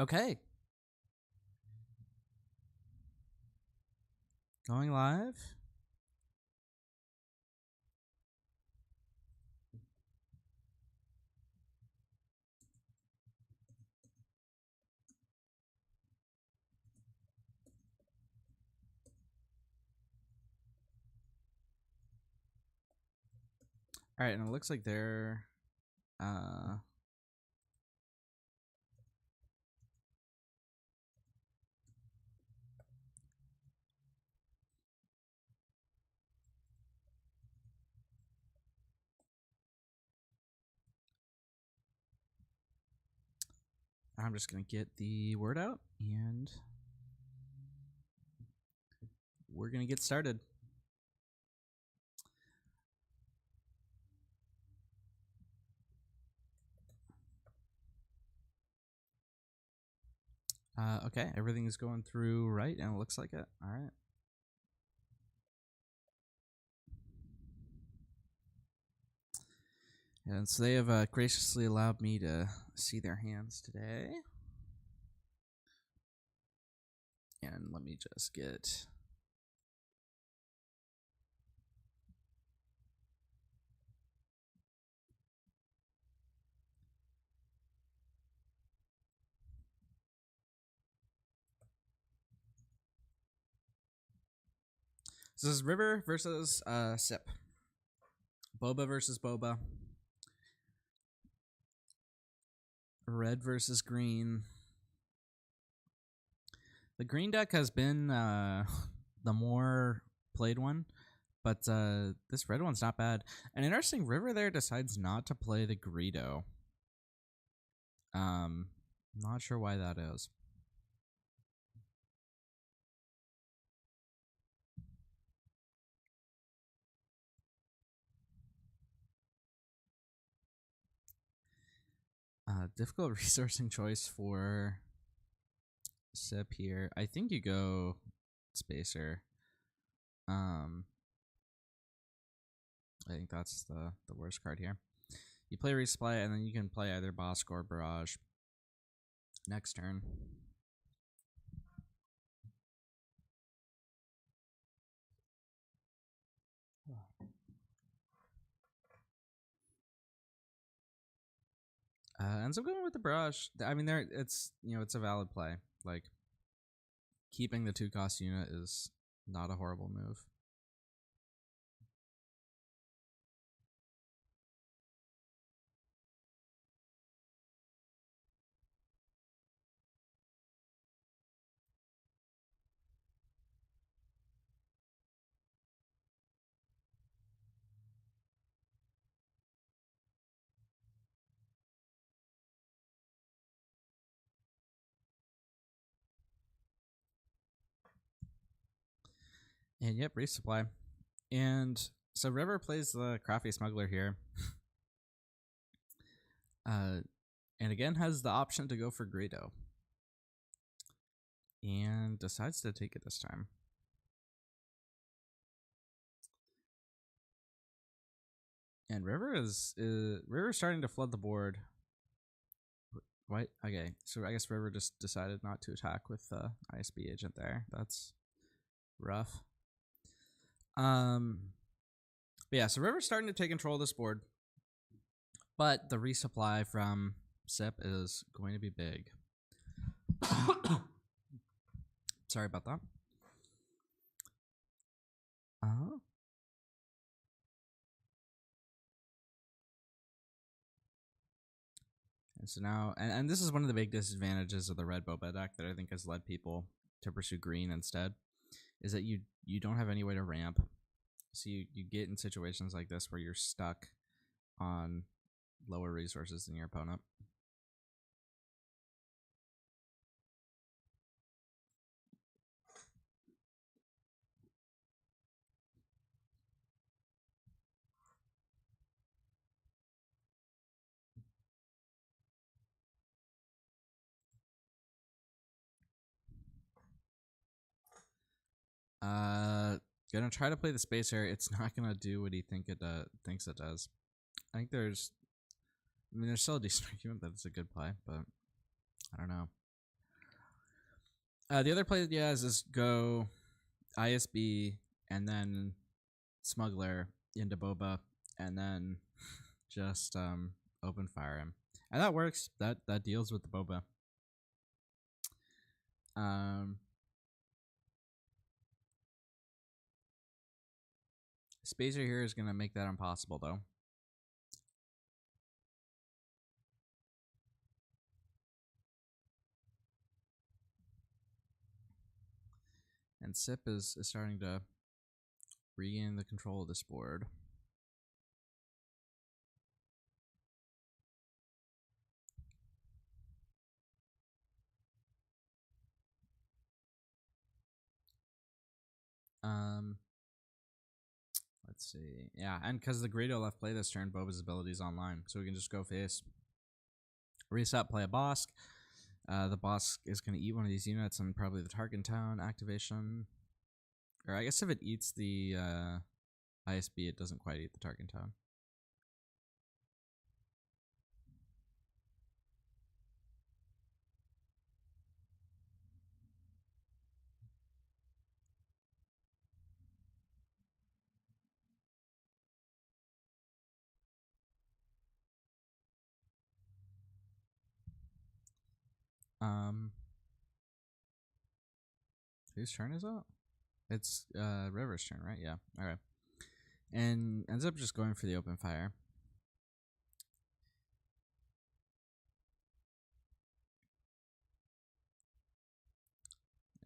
Okay. Going live. All right, and it looks like they're I'm just going to get the word out and we're going to get started. Okay, everything is going through right, and it looks like it. All right. And so they have graciously allowed me to see their hands today. And let me just get... So this is River versus Sip. Boba versus Boba. Red versus green. The green deck has been the more played one, but this red one's not bad. An interesting, River there decides not to play the Greedo. Not sure why that is. Difficult resourcing choice for Sip here. I think you go Spacer. I think that's the worst card here. You play Resupply, and then you can play either Bosk or Barrage next turn. Ends up going with the Barrage. I mean, it's a valid play. Like, keeping the 2-cost unit is not a horrible move. And yep, Resupply. And so River plays the Crafty Smuggler here. And again has the option to go for Greedo. And decides to take it this time. And River is starting to flood the board. Right? Okay, so I guess River just decided not to attack with the ISB agent there. That's rough. Yeah, so River's starting to take control of this board. But the resupply from Sip is going to be big. Sorry about that. And so now, and this is one of the big disadvantages of the red Boba deck that I think has led people to pursue green instead, is that you don't have any way to ramp. So you get in situations like this where you're stuck on lower resources than your opponent. Gonna try to play the Spacer. It's not gonna do what he thinks it does. I think there's still a decent argument that it's a good play, but I don't know. The other play he has is go ISB and then Smuggler into Boba and then just open fire him. And that works. That deals with the Boba. Spacer here is going to make that impossible, though. And Sip is starting to regain the control of this board. Let's see. Yeah, and because the Greedo left play this turn, Boba's ability is online, so we can just go face. Reset, play a Bosk. The Bosk is going to eat one of these units and probably the Tarkin Town activation. Or I guess if it eats the ISB, it doesn't quite eat the Tarkin Town. Whose turn is it? It's River's turn, right? Yeah. All right. And ends up just going for the open fire.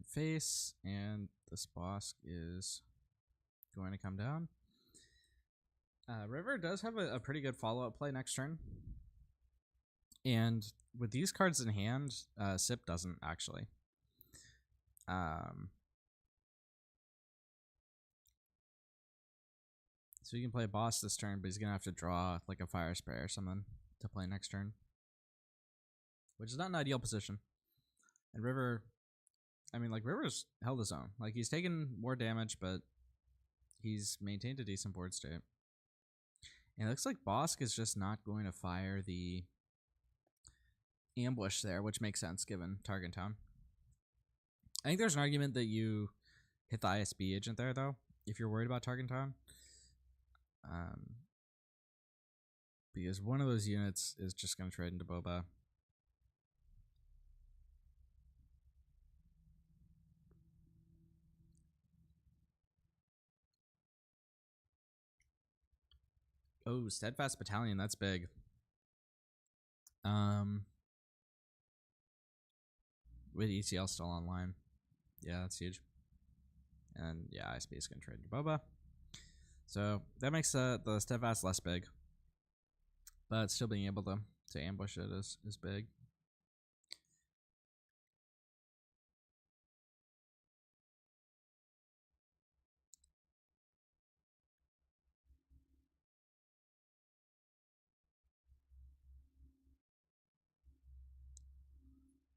Face, and this Bosk is going to come down. River does have a pretty good follow-up play next turn. And with these cards in hand, Sip doesn't actually. So you can play a boss this turn, but he's going to have to draw like a fire spray or something to play next turn. Which is not an ideal position. And River, I mean, like, River's held his own. Like, he's taken more damage, but he's maintained a decent board state. And it looks like Bosk is just not going to fire the ambush there, which makes sense given Target Town. I think there's an argument that you hit the ISB agent there, though, if you're worried about Target Town. Because one of those units is just going to trade into Boba. Oh, Steadfast Battalion, that's big. With ECL still online. Yeah, that's huge. And yeah, ISB is going to trade to Boba. So that makes the Steadfast less big. But still being able to ambush it is big.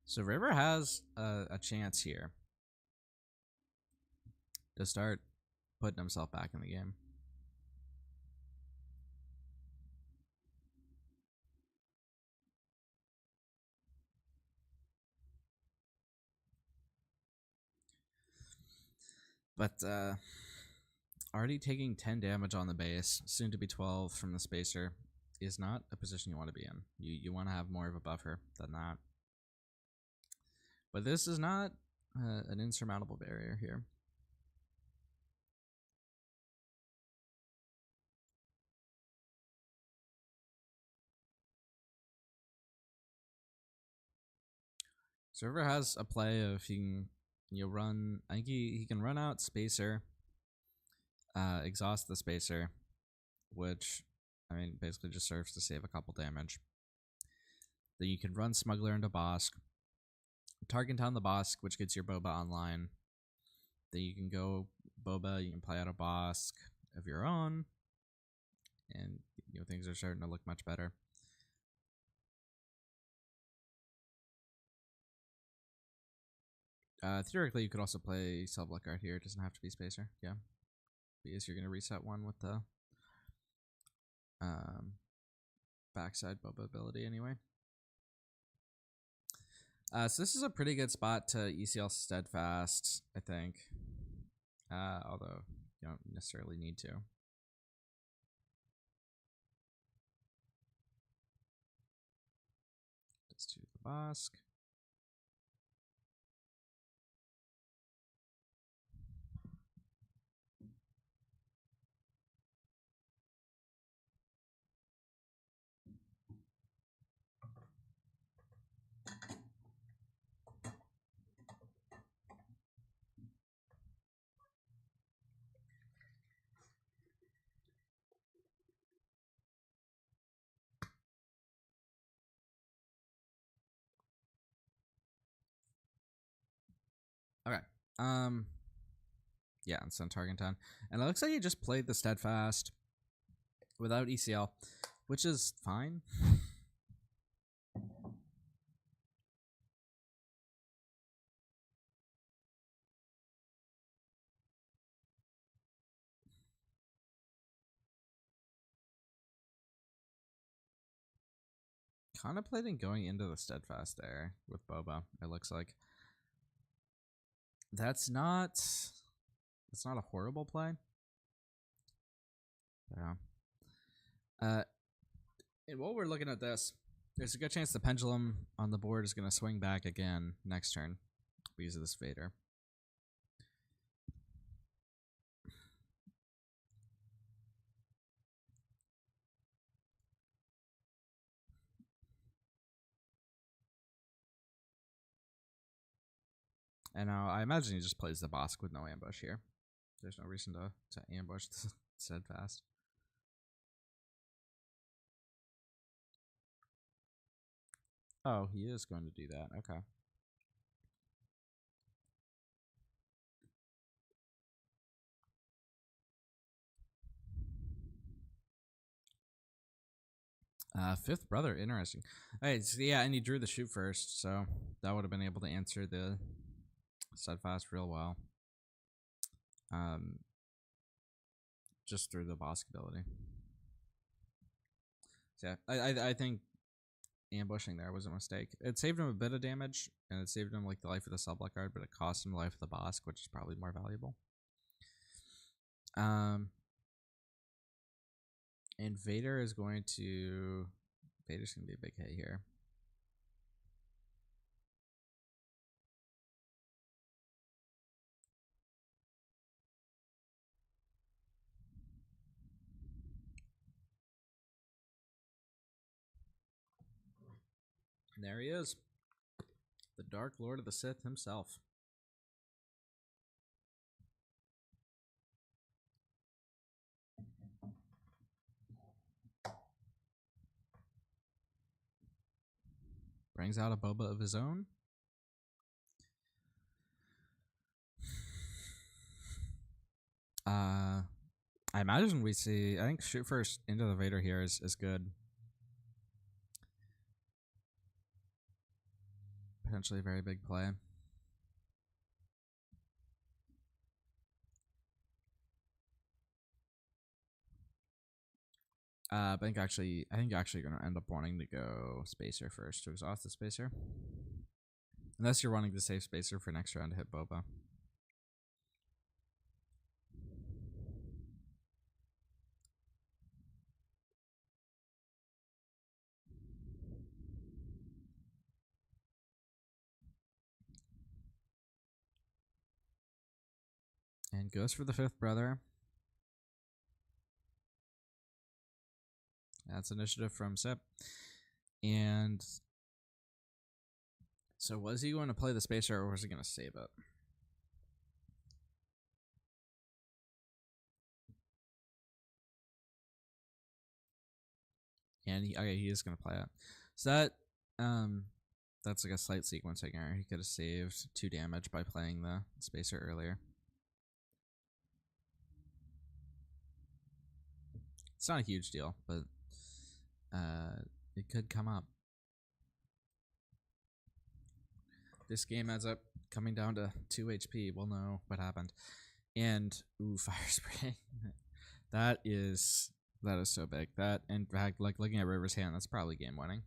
So River has a chance here to start putting himself back in the game. But already taking 10 damage on the base, soon to be 12 from the spacer, is not a position you want to be in. You want to have more of a buffer than that. But this is not an insurmountable barrier here. So River has a play of he can run. I think he can run out spacer, exhaust the spacer, which I mean basically just serves to save a couple damage. Then you can run Smuggler into Bosk, target down the Bosk, which gets your Boba online. Then you can go Boba. You can play out a Bosk of your own, and things are starting to look much better. Theoretically, you could also play Selbluck here. It doesn't have to be Spacer. Yeah. Because you're going to reset one with the backside Boba ability anyway. So this is a pretty good spot to ECL Steadfast, I think. Although you don't necessarily need to. Just to the Bosk. Okay. Yeah, and Sun Targenton. And it looks like he just played the Steadfast without ECL, which is fine. Contemplating going into the Steadfast there with Boba, it looks like. That's not a horrible play. Yeah. And while we're looking at this, there's a good chance the pendulum on the board is going to swing back again next turn because of this Vader. And now I imagine he just plays the Bosk with no ambush here. There's no reason to ambush the Steadfast. Oh, he is going to do that. Okay. Fifth brother, interesting. Alright, so yeah, and he drew the shoot first, so that would have been able to answer the Steadfast real well. Just through the Bosk ability. So yeah, I think ambushing there was a mistake. It saved him a bit of damage, and it saved him like the life of the subblock guard, but it cost him the life of the Bosk, which is probably more valuable. And Vader's gonna be a big hit here. And there he is. The Dark Lord of the Sith himself. Brings out a Boba of his own. I imagine we see, I think shoot first into the Vader here is good. Potentially a very big play. I think actually going to end up wanting to go Spacer first to exhaust the Spacer. Unless you're wanting to save Spacer for next round to hit Boba. And goes for the fifth brother. That's initiative from Sip. And so was he going to play the Spacer or was he going to save it? And he is going to play it. So that's like a slight sequencing error. He could have saved 2 damage by playing the Spacer earlier. It's not a huge deal, but it could come up. This game ends up coming down to 2 HP. We'll know what happened. And ooh, fire spray. That is so big. That, in fact, like looking at River's hand, that's probably game winning.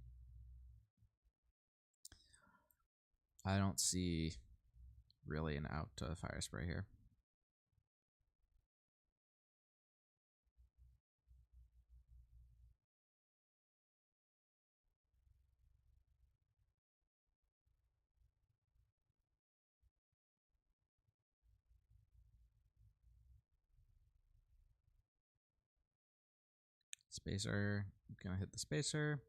I don't see really an out to fire spray here. Spacer, gonna hit the spacer.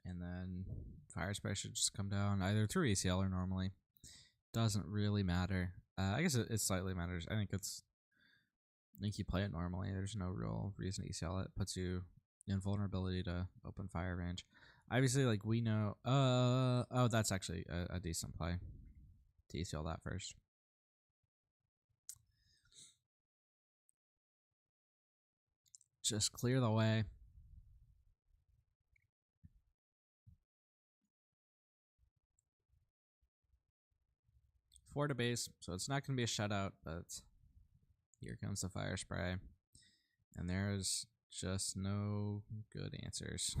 And then fire spray should just come down either through ACL or normally. Doesn't really matter. I guess it slightly matters. I think you play it normally. There's no real reason to ACL it. Puts you in vulnerability to open fire range. Obviously, like we know. Oh, that's actually a decent play. To ACL that first. Just clear the way. Four to base, so it's not going to be a shutout, but here comes the fire spray. And there's just no good answers.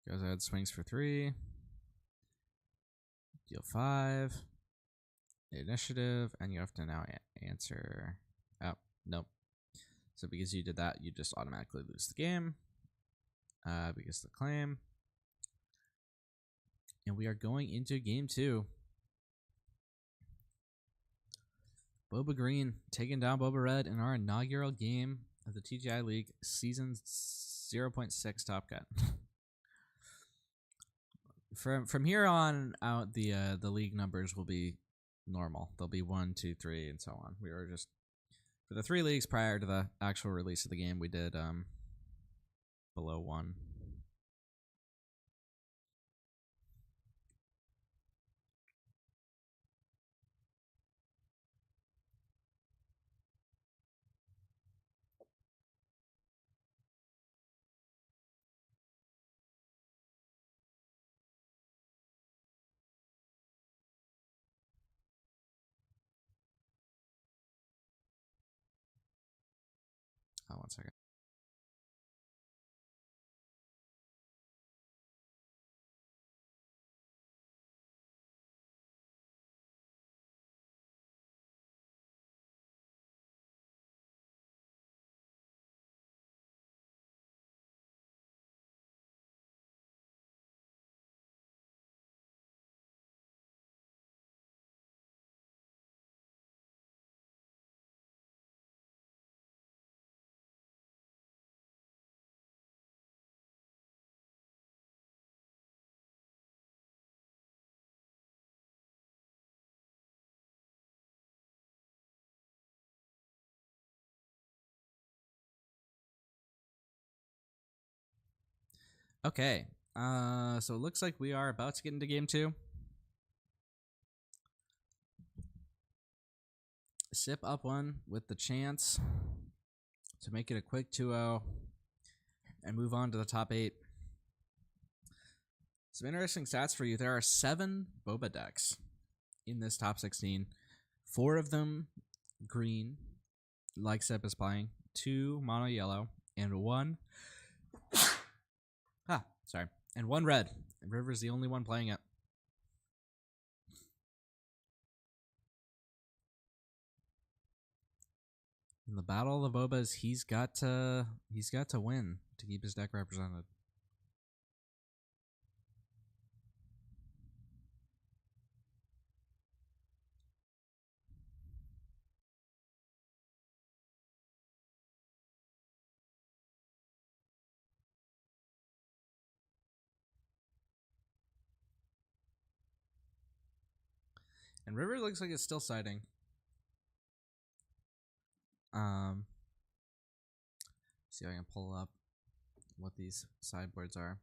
Goes ahead, swings for 3. Deal 5. Initiative, and you have to now answer. Oh, nope. So because you did that, you just automatically lose the game. Because of the claim. And we are going into game 2. Boba Green taking down Boba Red in our inaugural game of the TTI League Season 0.6 Top Cut. From here on out, the league numbers will be normal. They'll be 1, 2, 3, and so on. We were just for the 3 leagues prior to the actual release of the game, we did below 1. Oh, 1 second. Okay. So it looks like we are about to get into game 2. Sip up 1 with the chance to make it a quick 2-0 and move on to the top 8. Some interesting stats for you. There are 7 Boba decks in this top 16. 4 of them green, like Sip is playing. 2 mono yellow, and 1 and 1 red. And River's the only one playing it. In the battle of the Bobas, he's got to win to keep his deck represented. And River looks like it's still siding. See if I can pull up what these sideboards are.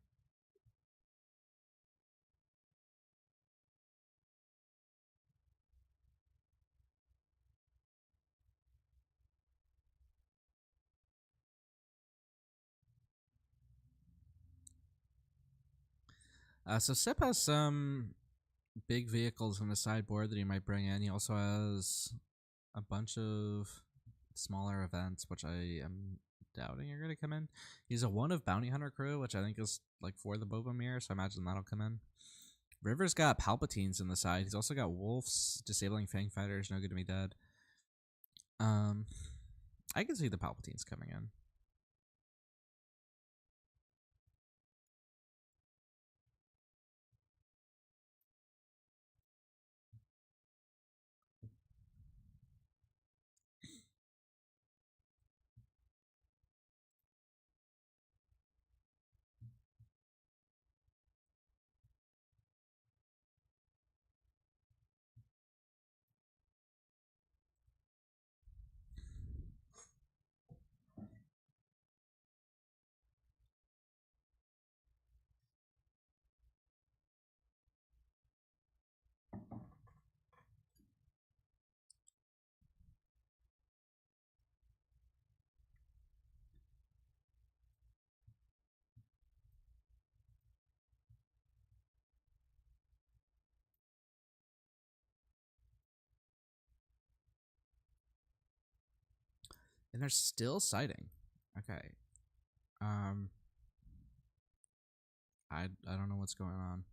So Sip has some big vehicles in the sideboard that he might bring in. He also has a bunch of smaller events, which I am doubting are going to come in. He's a one of Bounty Hunter crew, which I think is like for the Boba mirror, so I imagine that'll come in. River's got Palpatines in the side. He's also got Wolves, disabling Fang Fighters, no good to me dead. I can see the Palpatines coming in. And they're still sighting. Okay. I don't know what's going on.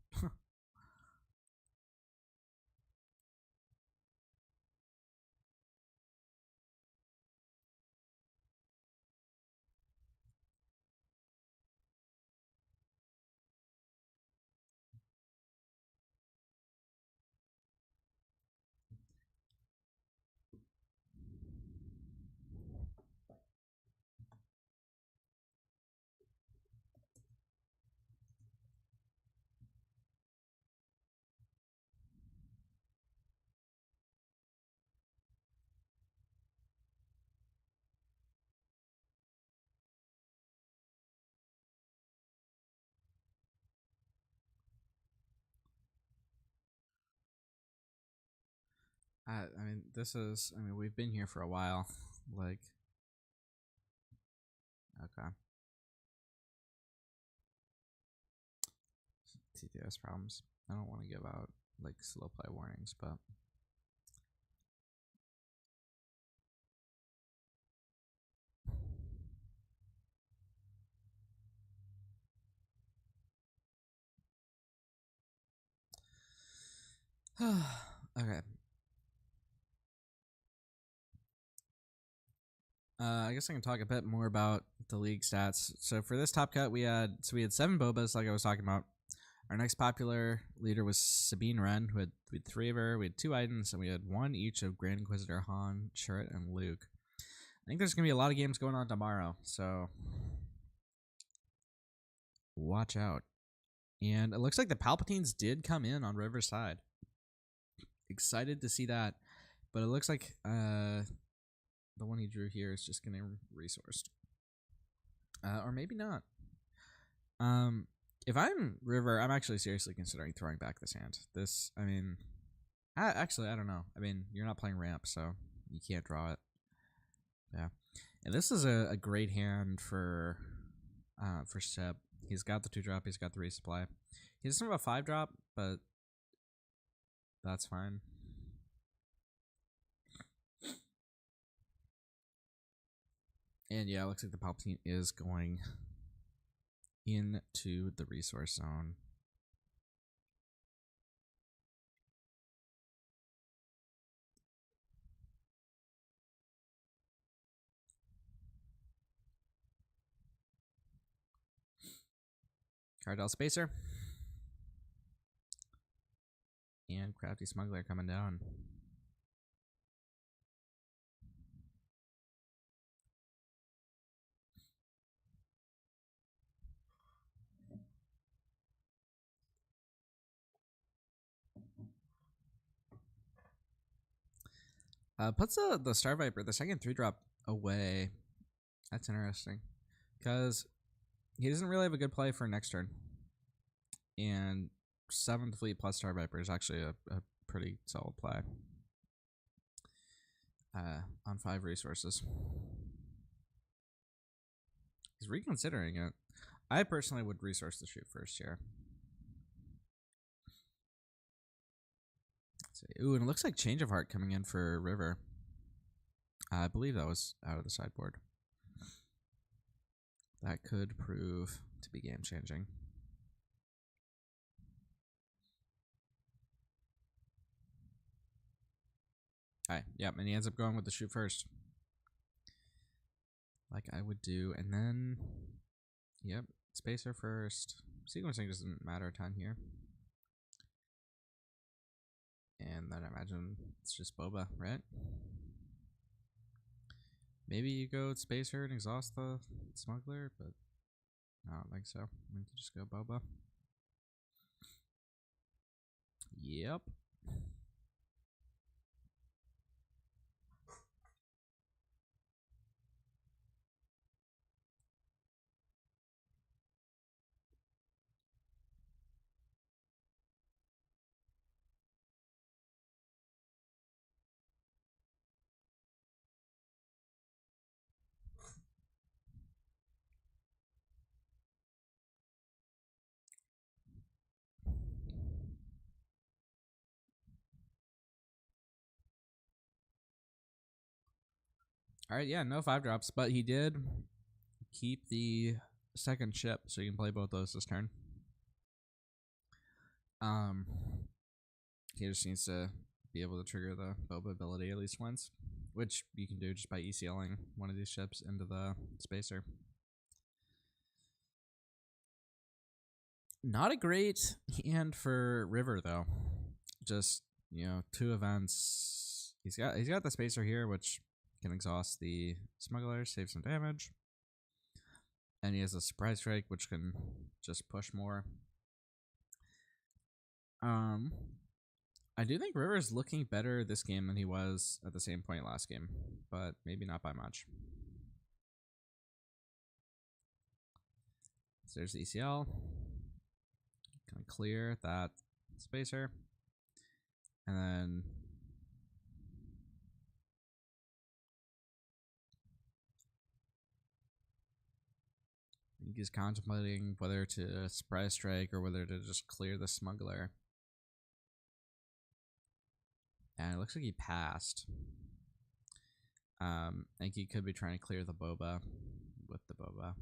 I mean, this is. I mean, we've been here for a while. Like, okay. TTS problems. I don't want to give out like slow play warnings, but okay. I guess I can talk a bit more about the league stats. So for this top cut, we had 7 Bobas, like I was talking about. Our next popular leader was Sabine Wren, we had 3 of her. We had 2 Idens, and we had 1 each of Grand Inquisitor Han, Chirrut, and Luke. I think there's gonna be a lot of games going on tomorrow, so watch out. And it looks like the Palpatines did come in on Riverside. Excited to see that, but it looks like the one he drew here is just getting resourced. Or maybe not. If I'm River, I'm actually seriously considering throwing back this hand. This, I mean, actually, I don't know. I mean, you're not playing ramp, so you can't draw it. Yeah. And this is a great hand for Seb. He's got the 2-drop, he's got the resupply. He doesn't have a 5-drop, but that's fine. And yeah, it looks like the Palpatine is going into the resource zone. Cardell Spacer. And Crafty Smuggler coming down. Puts the Star Viper, the second 3-drop, away. That's interesting. Because he doesn't really have a good play for next turn. And 7th Fleet plus Star Viper is actually a pretty solid play. On 5 resources. He's reconsidering it. I personally would resource the shoot first here. Ooh, and it looks like Change of Heart coming in for River. I believe that was out of the sideboard. That could prove to be game changing. Alright, yep, and he ends up going with the shoot first. Like I would do, and then, yep, Spacer first. Sequencing doesn't matter a ton here. And then I imagine it's just Boba, right? Maybe you go Spacer and exhaust the Smuggler, but I don't think so. I think you just go Boba. Yep. Alright, yeah, no 5-drops, but he did keep the second ship, so you can play both those this turn. He just needs to be able to trigger the Boba ability at least once, which you can do just by ECLing one of these ships into the Spacer. Not a great hand for River though. Just, you know, 2 events. He's got the Spacer here, which can exhaust the Smuggler, save some damage. And he has a Surprise Strike, which can just push more. I do think River's looking better this game than he was at the same point last game, but maybe not by much. So there's the ECL. Gonna clear that Spacer. And then I think he's contemplating whether to Surprise Strike or whether to just clear the Smuggler. And it looks like he passed. I think he could be trying to clear the Boba with the Boba.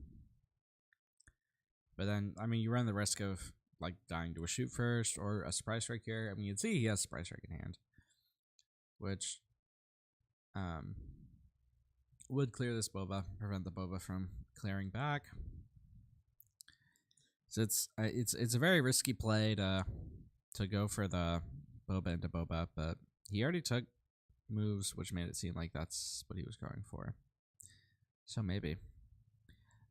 But then, I mean, you run the risk of like dying to a shoot first or a Surprise Strike here. I mean, you'd see he has Surprise Strike in hand, which would clear this Boba, prevent the Boba from clearing back. So it's a very risky play to go for the Boba into Boba, but he already took moves, which made it seem like that's what he was going for. So maybe.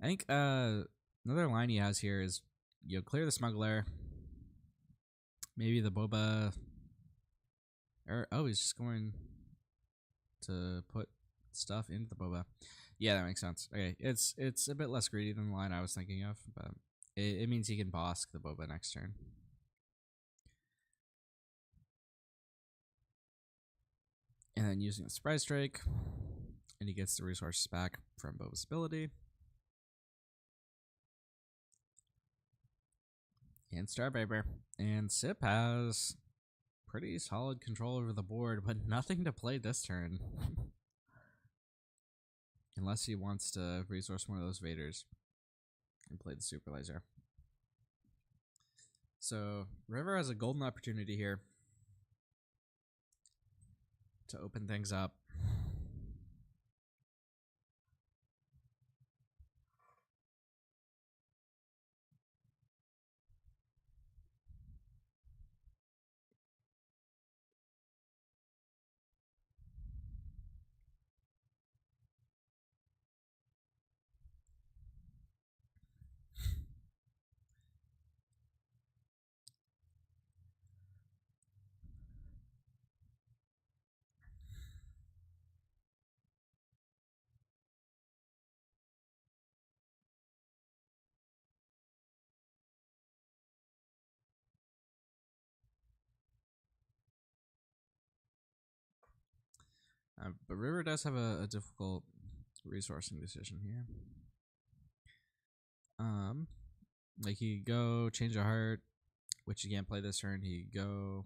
I think another line he has here is, you know, clear the Smuggler. Maybe the Boba. Or, oh, he's just going to put stuff into the Boba. Yeah, that makes sense. Okay, it's a bit less greedy than the line I was thinking of, but it means he can Bosk the Boba next turn. And then using the Surprise Strike, and he gets the resources back from Boba's ability. And Starbaber. And Sip has pretty solid control over the board, but nothing to play this turn. Unless he wants to resource one of those Vaders and play the Super Laser. So River has a golden opportunity here to open things up. But River does have a difficult resourcing decision here. Like he go Change of Heart, which you can't play this turn. He go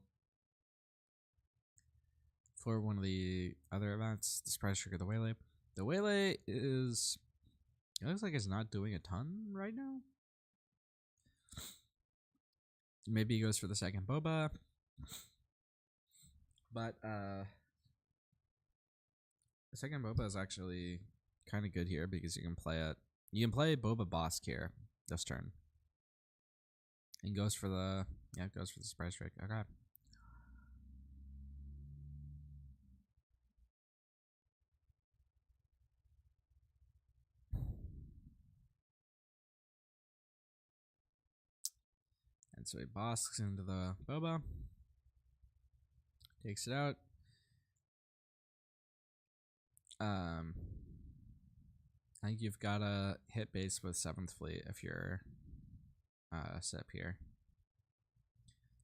for one of the other events, the surprise trigger, the waylay. The waylay is, it looks like it's not doing a ton right now. Maybe he goes for the second Boba, but the second Boba is actually kind of good here because you can play it. You can play Boba Bosk here this turn, and goes for the surprise trick. Okay. And so he bosks into the Boba, takes it out. I think you've got to hit base with 7th Fleet if you're Sip here,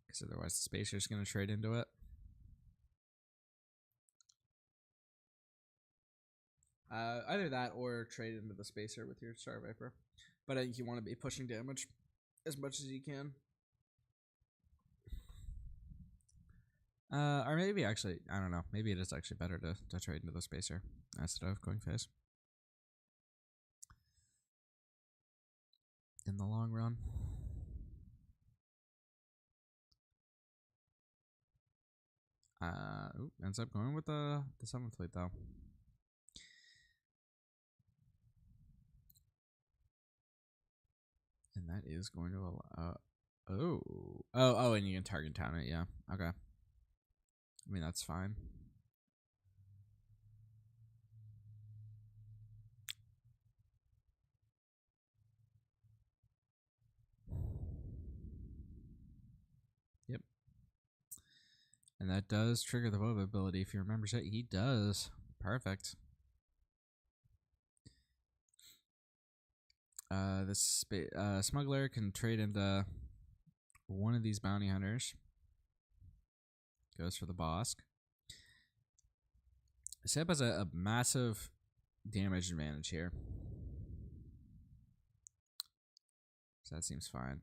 because otherwise the Spacer's going to trade into it. Either that or trade into the Spacer with your Star Viper. But I think you want to be pushing damage as much as you can. Or maybe actually, I don't know. Maybe it is actually better to trade into the Spacer instead of going face in the long run. Ends up going with the 7th Fleet though. And that is going to allow. Oh, and you can target town it. Yeah. Okay. I mean, that's fine. Yep. And that does trigger the Boba ability. If you remember, he does. Perfect. This smuggler can trade into one of these bounty hunters. Goes for the Bosk. Sip has a massive damage advantage here. So that seems fine.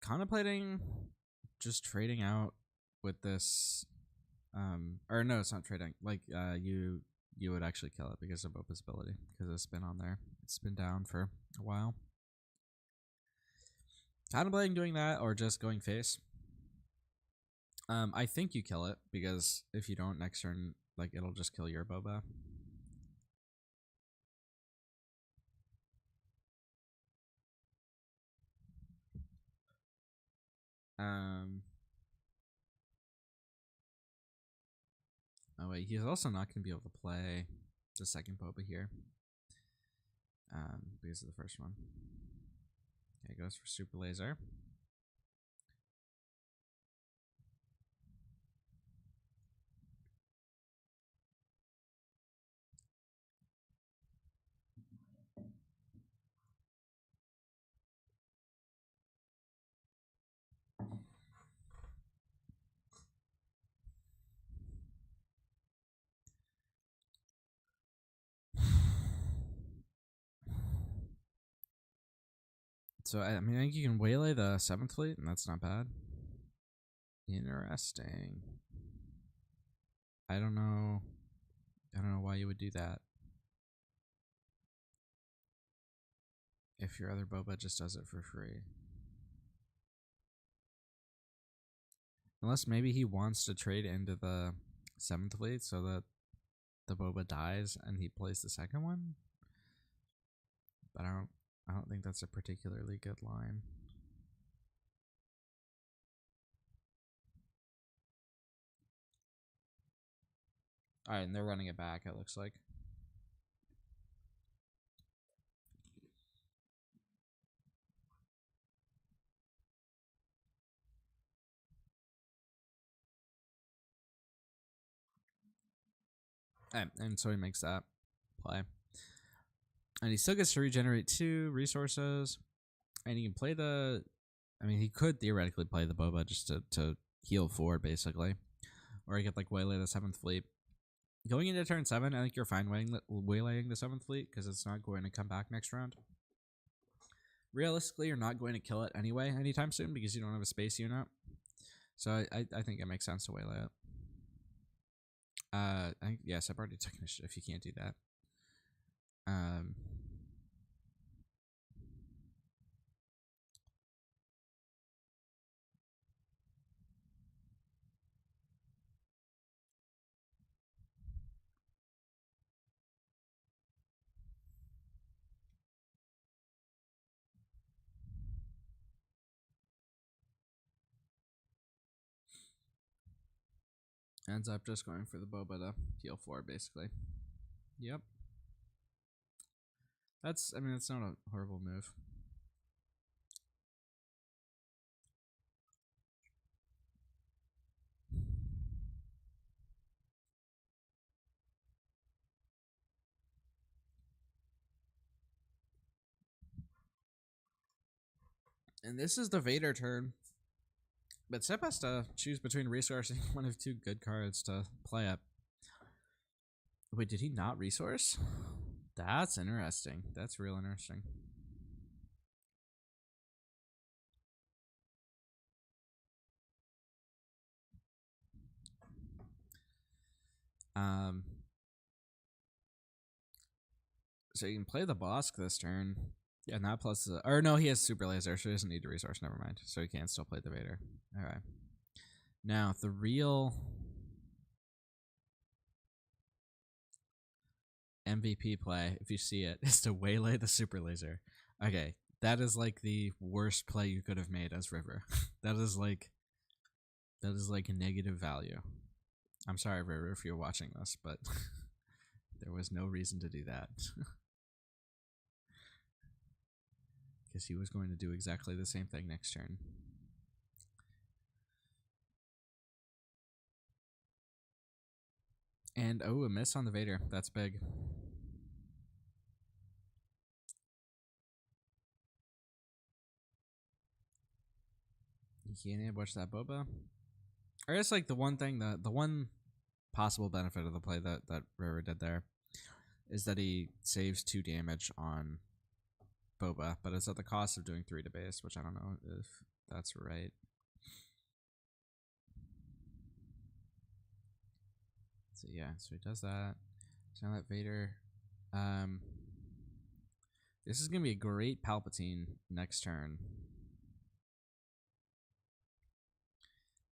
Contemplating just trading out with this. Or no, it's not trading. Like, you would actually kill it because of Boba's ability. Because it's been on there. It's been down for a while. Contemplating doing that or just going face. I think you kill it because if you don't next turn, like, it'll just kill your Boba. Oh wait, he's also not going to be able to play the second Boba here. Because of the first one. Okay, goes for Super Laser. So, I mean, I think you can waylay the 7th Fleet, and that's not bad. Interesting. I don't know why you would do that. If your other Boba just does it for free. Unless maybe he wants to trade into the 7th Fleet so that the Boba dies and he plays the second one. But I don't think that's a particularly good line. Alright, and they're running it back, it looks like. And so he makes that play. And he still gets to regenerate 2 resources. And he can play the... I mean, he could theoretically play the Boba just to heal forward, basically. Or he could, like, waylay the 7th Fleet. Going into turn 7, I think you're fine waylaying the 7th Fleet because it's not going to come back next round. Realistically, you're not going to kill it anyway anytime soon because you don't have a space unit. So I think it makes sense to waylay it. Yes, I've already took initiative. You can't do that. Um, ends up just going for the Boba to heal 4, basically. Yep. That's, I mean, it's not a horrible move. And this is the Vader turn. But Sip has to choose between resourcing one of 2 good cards to play up. Wait, did he not resource? That's interesting. That's real interesting. So you can play the Bosk this turn. Yeah, not plus the... Or no, he has Super Laser, so he doesn't need to resource. Never mind. So he can still play the Vader. Alright. Now, the real MVP play, if you see it, is to waylay the Super Laser. Okay, that is like the worst play you could have made as River. That is like a negative value. I'm sorry, River, if you're watching this, but there was no reason to do that. Because he was going to do exactly the same thing next turn. And, oh, a miss on the Vader. That's big. You can't ambush that Boba. Or it's like the one thing, the one possible benefit of the play that River did there is that he saves 2 damage on Boba, but it's at the cost of doing 3 to base, which I don't know if that's right. So yeah, so he does that. So now that Vader, this is gonna be a great Palpatine next turn.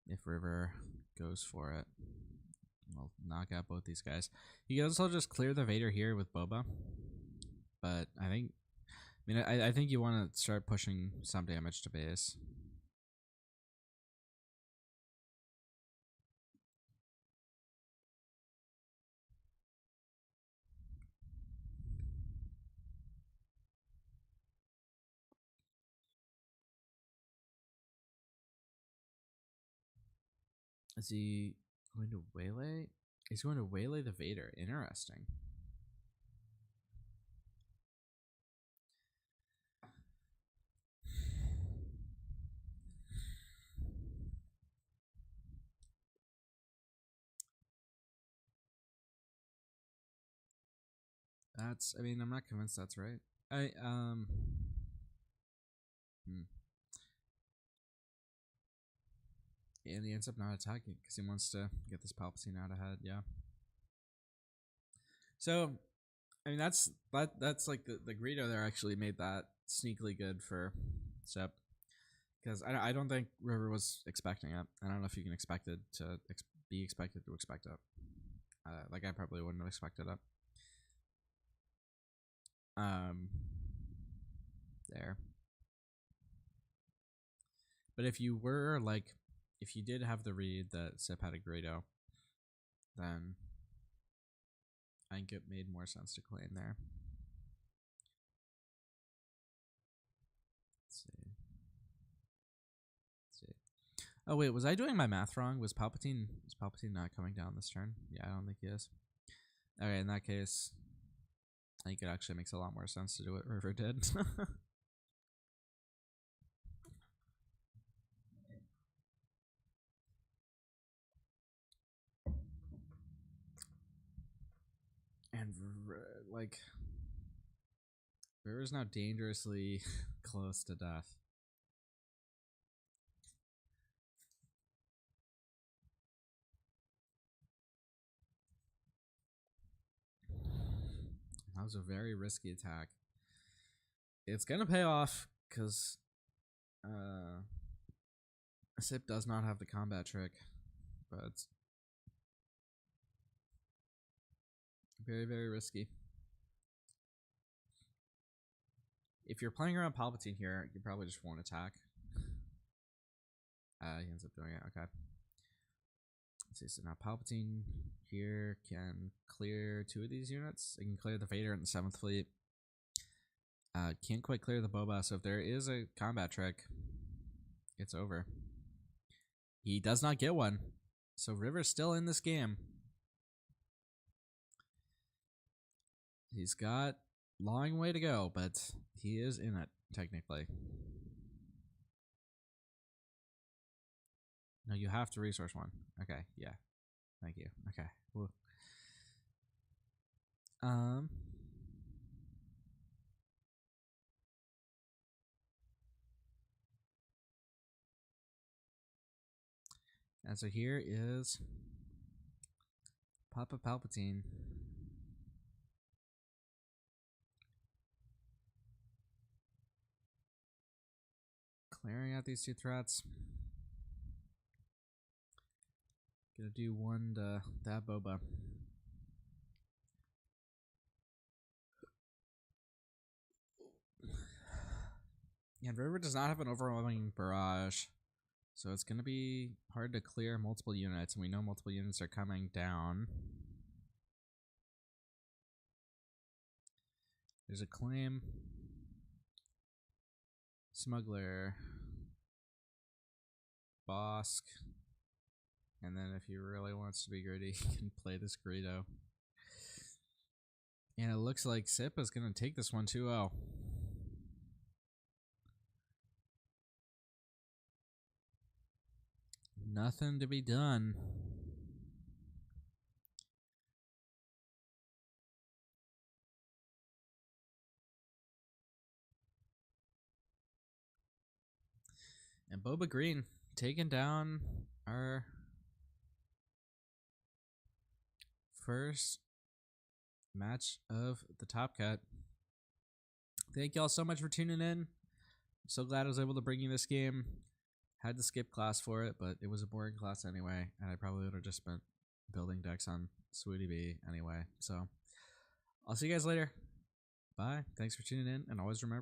If River goes for it, we'll knock out both these guys. You can also just clear the Vader here with Boba, but I think you want to start pushing some damage to base. Is he going to waylay? He's going to waylay the Vader. Interesting. That's, I mean, I'm not convinced that's right. And he ends up not attacking because he wants to get this Palpatine out ahead. Yeah. So, I mean, that's like the Greedo there actually made that sneakily good for Sep, because I don't think River was expecting it. I don't know if you can expect it to be expected to expect it. Like I probably wouldn't have expected it. There. But if you were like, if you did have the read that Sip had a Greedo, then I think it made more sense to claim there. Let's see. Oh wait, was I doing my math wrong? Was Palpatine not coming down this turn? Yeah, I don't think he is. Okay, in that case, I think it actually makes a lot more sense to do what River did. And like, River's now dangerously close to death. That was a very risky attack. It's gonna pay off because Sip does not have the combat trick, but it's very, very risky. If you're playing around Palpatine here, you probably just won't attack. He ends up doing it. Okay. Let's see. So now Palpatine here can clear 2 of these units. It can clear the Vader and the 7th Fleet. Can't quite clear the Boba, so if there is a combat trick, it's over. He does not get one. So River's still in this game. He's got a long way to go, but he is in it, technically. No, you have to resource one. Okay, yeah. Thank you. Okay. Woo. And so here is Papa Palpatine. Clearing out these 2 threats. Gonna do 1 to that Boba. And River does not have an overwhelming barrage, so it's gonna be hard to clear multiple units, and we know multiple units are coming down. There's a claim. Smuggler. Bosk. And then if he really wants to be greedy, he can play this Greedo. And it looks like Sip is going to take this one 2-0. Nothing to be done. And Boba Green taking down our first match of the Top Cut. Thank y'all so much for tuning in. I'm so glad I was able to bring you this game. Had to skip class for it, but it was a boring class anyway, and I probably would have just spent building decks on Sweetie Bee anyway. So I'll see you guys later. Bye. Thanks for tuning in, and always remember